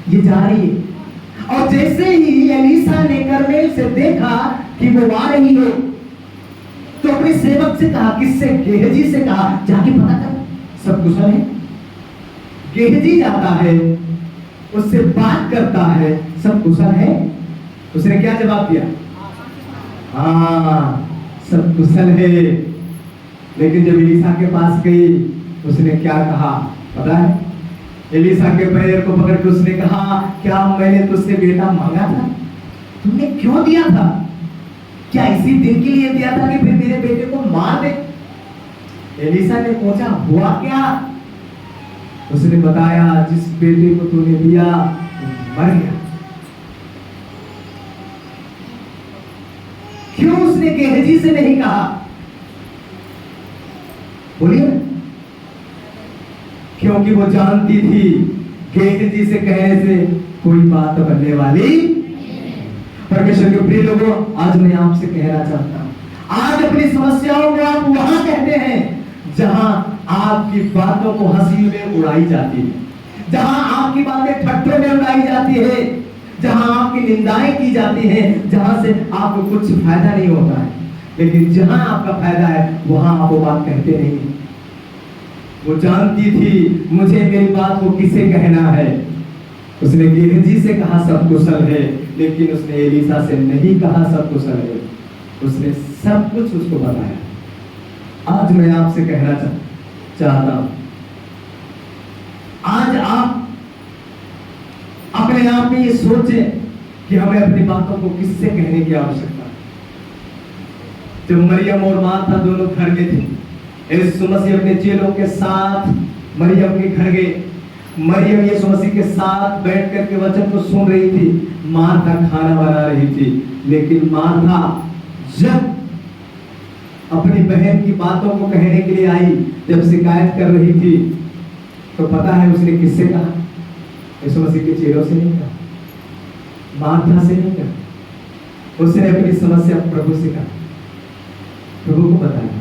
ये जा रही है। और जैसे ही एलीसा ने कर्मेल से देखा कि वो आ रही है, तो अपने सेवक से कहा, किससे? गेहजी से कहा, जाके पता कर सब कुशल है। गेहजी जाता है, उससे बात करता है, सब कुशल है। उसने क्या जवाब दिया? हाँ, सब कुशल है। लेकिन जब एलीसा के पास गई, उसने क्या कहा पता है? एलीसा के पैर को पकड़ के उसने कहा, क्या मैंने तुझसे बेटा मांगा था? तुमने क्यों दिया था? क्या इसी दिन के लिए दिया था कि फिर मेरे बेटे को मार दे? एलीसा ने पूछा, हुआ क्या? उसने बताया, जिस बेटे को तूने दिया मर गया। क्यों उसने गेहजी से नहीं कहा? बोलिए। क्योंकि वो जानती थी गेहजी से कहने से कोई बात बनने वाली। परमेश्वर के प्रिय लोगों, आज मैं आपसे कहना चाहता हूं, आज अपनी समस्याओं को आप वहां कहते हैं जहां आपकी बातों को हंसी में उड़ाई जाती है, जहां आपकी बातें ठट्ठों में उड़ाई जाती है, जहां आपकी निंदाएं की जाती हैं, जहां से आपको कुछ फायदा नहीं होता है। लेकिन जहां आपका फायदा है वहां आप वो बात कहते नहीं। वो जानती थी मुझे मेरी बात को किसे कहना है। उसने गेहजी से कहा सब कुशल है, लेकिन उसने एलीसा से नहीं कहा सब कुशल है। उसने सब कुछ उसको बताया। आज मैं आपसे कहना चाहता हूं, आज आप अपने आप में ये सोचें कि हमें अपनी बातों को किससे कहने की आवश्यकता है। जब मरियम और मार्था दोनों घर में थे, यीशु मसीह अपने चेलों के साथ मरियम के घर गए। मरियम यीशु मसीह के साथ बैठ कर के वचन को सुन रही थी, मार्था खाना बना रही थी। लेकिन मार्था जब अपनी बहन की बातों को कहने के लिए आई, जब शिकायत कर रही थी, तो पता है उसने किससे कहा? यीशु मसीह के चेलों से नहीं कहा, मार्था से नहीं कहा। उसने अपनी समस्या प्रभु से कहा, प्रभु को बताया।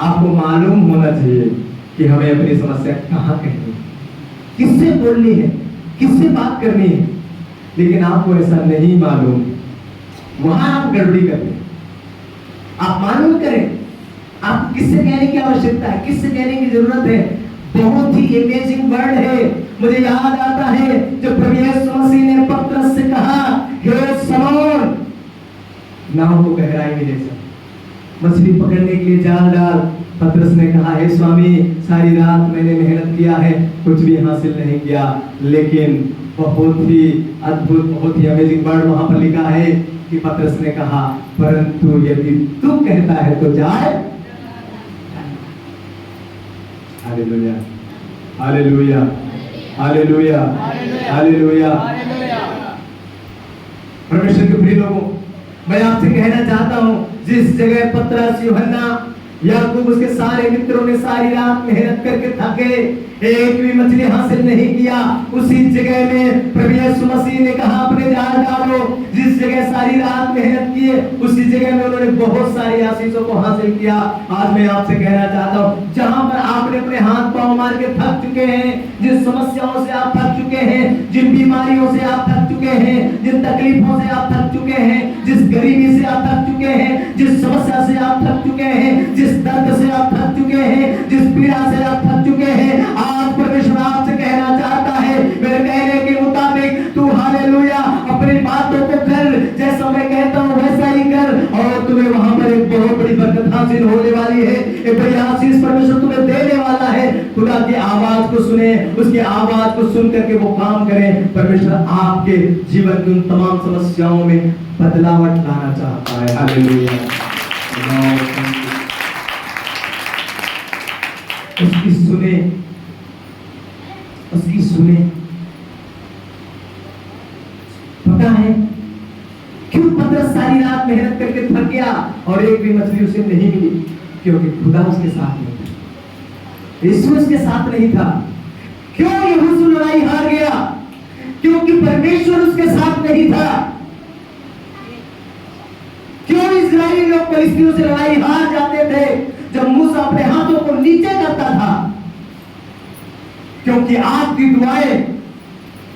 आपको मालूम होना चाहिए कि हमें अपनी समस्या कहाँ कहनी है, किससे बोलनी है, किससे बात करनी है। लेकिन आपको ऐसा नहीं मालूम, वहां आप गड़बड़ी करते हैं। आप मालूम करें आप किससे कहने की आवश्यकता है, किससे कहने की जरूरत है। बहुत ही अमेजिंग वर्ड है। मुझे याद आता है जब प्रभु यीशु मसीह ने पतरस से कहा, हे शमौन, नाव को गहराई में ले चल, मछली पकड़ने के लिए जाल डाल। पतरस ने कहा, हे स्वामी, सारी रात मैंने मेहनत किया है, कुछ भी हासिल नहीं किया। लेकिन बहुत ही अद्भुत, बहुत ही अमेजिंग वर्ड वहां पर लिखा है कि पतरस ने कहा, परंतु यदि तू कहता है तो जाए। Hallelujah, hallelujah, hallelujah, hallelujah. परमेश्वर के प्रिय लोगों, मैं आपसे कहना चाहता हूं, जिस जगह पतरस, यूहन्ना, याकूब, उसके सारे मित्रों ने सारी रात मेहनत करके थके, एक भी मछली हासिल नहीं किया, उसी जगह में प्रभु यीशु मसीह ने कहा, अपने जाल डालो। जिस जगह सारी रात मेहनत किए, उसी जगह में उन्होंने बहुत सारी आशीषों को हासिल किया। आज मैं आपसे कहना चाहता हूं, जहां पर आपने अपने हाथ पांव मार के थक चुके हैं, जिन समस्याओं से आप थक चुके हैं, जिन बीमारियों से आप थक चुके हैं, जिन तकलीफों से आप थक चुके हैं, जिस गरीबी से आप थक चुके हैं, जिस समस्या से आप थक चुके हैं, जिस दर्द से आप थक चुके हैं, जिस पीड़ा से आप थक चुके हैं, आज परमेश्वर आपसे कहना चाहता है, मेरे कहने के मुताबिक तू हालेलुया अपनी बातों को कर, जैसा मैं कहता हूं वैसा ही कर, और तुम्हें वहां पर एक बहुत बड़ी बरकत हासिल होने वाली है। एक बड़ी आशीष परमेश्वर तुम्हें देने वाला है। खुदा की आवाज को सुने, उसकी आवाज को सुन करके वो काम करें। परमेश्वर आपके जीवन की उन तमाम समस्याओं में बदलावट लाना चाहता है। हालेलुया। उसकी सुने, उसकी सुने। पता है क्यों पतरस सारी रात मेहनत करके थक गया और एक भी मछली उसे नहीं मिली? क्योंकि खुदा उसके साथ नहीं था, यीशु उसके साथ नहीं था। क्यों यहोशू लड़ाई हार गया? क्योंकि परमेश्वर उसके साथ नहीं था। क्यों इस्राएली लोग परिस्थितियों से लड़ाई हार जाते थे जब मूसा अपने हाथों को नीचे करता था? क्योंकि आपकी दुआएं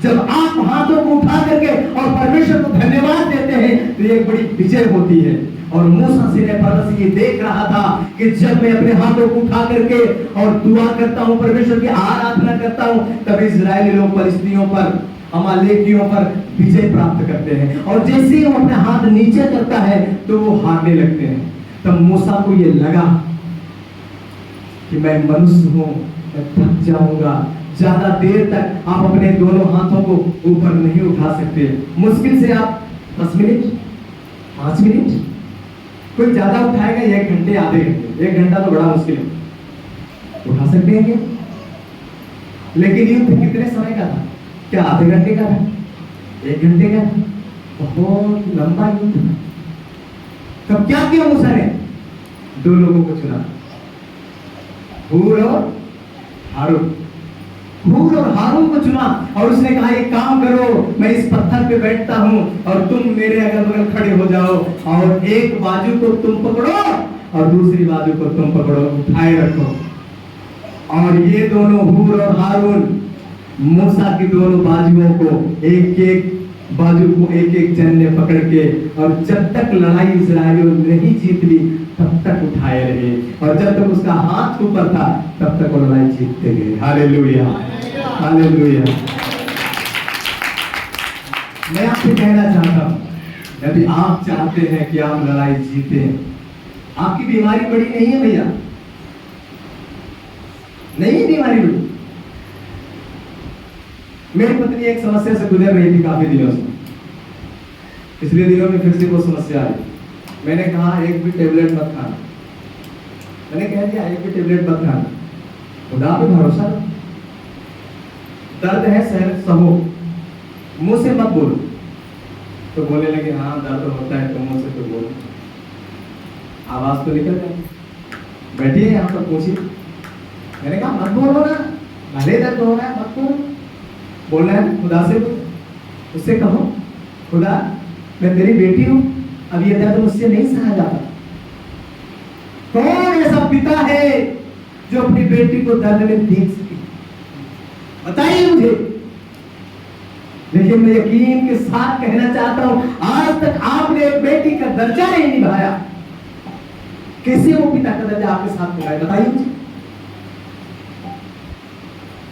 जब आप हाथों को उठा करके और परमेश्वर को धन्यवाद देते हैं तो ये एक बड़ी विजय होती है। और मूसा सिने ये देख रहा था कि जब मैं अपने हाथों को उठा करके और दुआ करता हूं, परमेश्वर की आराधना करता हूं, तब इजरायली लोग फलिस्तीनियों पर, अमालेकियों पर विजय प्राप्त करते हैं। और जैसे ही वो अपने हाथ नीचे करता है तो वो हारने लगते हैं। तब मूसा को ये लगा कि मैं मनुष्य हूं, मैं थक जाऊंगा, ज्यादा देर तक आप अपने दोनों हाथों को ऊपर नहीं उठा सकते। मुश्किल से आप 10 मिनट, 5 मिनट, कोई ज्यादा उठाएगा 1 घंटे, आधे घंटे, 1 घंटा तो बड़ा मुश्किल है, उठा सकते हैं क्या? लेकिन युद्ध कितने समय का था? क्या आधे घंटे का था? 1 घंटे का था? बहुत लंबा युद्ध था। तब क्या किया मूसा ने? 2 लोगों को चुना, हूर और हारून। हूर और हारून को चुना और उसने कहा एक काम करो, मैं इस पत्थर पे बैठता हूं और तुम मेरे अगल बगल खड़े हो जाओ और एक बाजू को तुम पकड़ो और दूसरी बाजू को तुम पकड़ो, उठाए रखो। और ये दोनों हूर और हारून मूसा की दोनों बाजुओं को एक एक बाजू को एक एक जन ने पकड़ के, और जब तक लड़ाई इजरायलियों ने नहीं जीत ली तब तक उठाए रहे, और जब तक उसका हाथ ऊपर था तब तक वो लड़ाई जीतते गए। Hallelujah, hallelujah. मैं आपसे कहना चाहता हूं, यदि आप चाहते हैं कि आप लड़ाई जीते, आपकी बीमारी बड़ी नहीं है भैया, नहीं बीमारी बड़ी। मेरी पत्नी एक समस्या से गुजर रही थी काफी दिनों से, पिछले दिनों में फिर से वो समस्या आई। मैंने कहा एक भी टेबलेट मत खाना, मैंने कह दिया एक भी टेबलेट मत खाना, खुदा पे भरोसा रखो, दर्द है सहन सहो, मुंह से मत बोलो। तो बोलने लगे हाँ दर्द होता है तो मुंह से तो बोलो, आवाज तो निकल जाए, बैठिए यहाँ पर पूछिए। मैंने कहा मत बोलो ना, भले दर्द हो रहा है मत बोलो, बोलना है खुदा से, उससे कहो खुदा मैं तेरी बेटी हूं, अब ये दर्द मुझसे नहीं सहा जाता। कौन ऐसा पिता है जो अपनी बेटी को दर्द में देख सके? बताइए मुझे। लेकिन मैं यकीन के साथ कहना चाहता हूं, आज तक आपने एक बेटी का दर्जा नहीं निभाया, कैसे वो पिता का दर्जा आपके साथ निभाए? बताइए मुझे।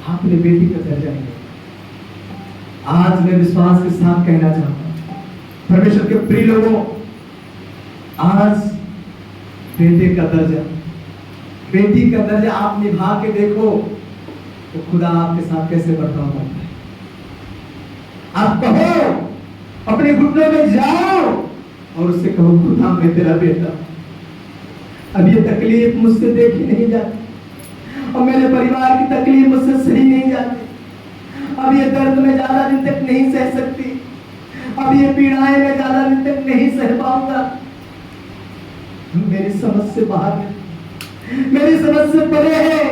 आपने बेटी का दर्जा नहीं। आज मैं विश्वास के साथ कहना चाहता हूं, परमेश्वर के प्रिय लोगों, आज बेटे का दर्जा, बेटी का दर्जा आप निभा के देखो तो खुदा आपके साथ कैसे बर्ताव करता है। आप कहो, अपने घुटनों में जाओ और उससे कहो खुदा मैं तेरा बेटा, अब ये तकलीफ मुझसे देखी नहीं जाती और मेरे परिवार की तकलीफ मुझसे सही नहीं जाती, अब ये दर्द में ज्यादा दिन तक नहीं सह सकती, अब ये पीड़ाएं मैं ज्यादा दिन तक नहीं सह पाऊंगा, मेरी समझ से बाहर है, मेरी समझ से परे है।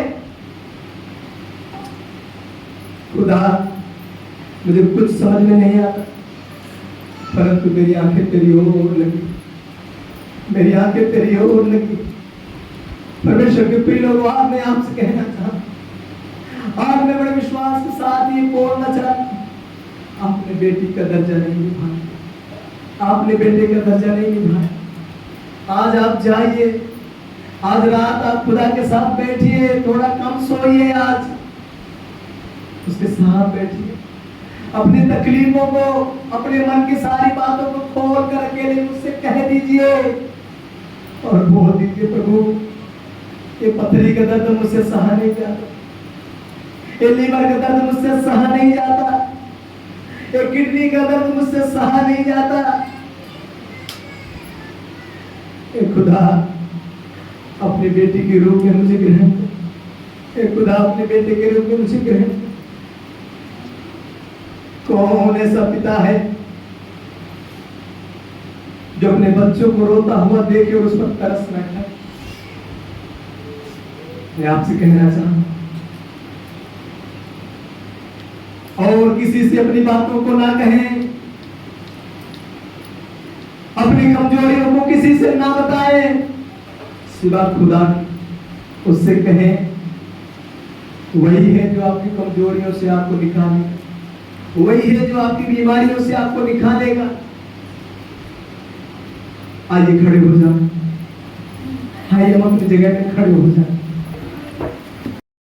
खुदा मुझे कुछ समझ में नहीं आता, परंतु मेरी आंखें तेरी ओर लगी, मेरी आंखें तेरी ओर लगी। परमेश्वर के प्रिय लोगों, आज मैं आपसे कहना चाहता, आज मैं बड़े विश्वास के साथ ये बोलना चाहता, आपने बेटी का दर्जा नहीं निभाया, आपने बेटे का दर्जा नहीं निभाया। आज आप जाइए, आज रात आप खुदा के साथ बैठिए, थोड़ा कम सोइए, आज उसके साथ बैठिए, अपनी तकलीफों को, अपने मन की सारी बातों को खोल कर अकेले मुझसे कह दीजिए और बोल दीजिए प्रभु ये पथरी का दर्द मुझसे सहा नहीं जाता, ये लीवर का दर्द मुझसे सहा नहीं जाता, ये किडनी का दर्द मुझसे सहा नहीं जाता। ए खुदा अपने बेटी के रूप में मुझे ग्रहण कर, ए खुदा अपने बेटे के रूप में मुझे ग्रहण कर। कौन ऐसा पिता है जो अपने बच्चों को रोता हुआ देखे और उस पर तरस न खाए? मैं आपसे कहना चाहूं, और किसी से अपनी बातों को ना कहें, अपनी कमजोरियों को किसी से ना बताएं, सिवा खुदा उससे कहें, वही है जो आपकी कमजोरियों से आपको निकाले, वही है जो आपकी बीमारियों से आपको निकालेगा। आइए खड़े हो जाओ, आइए हम अपनी जगह में खड़े हो जाए।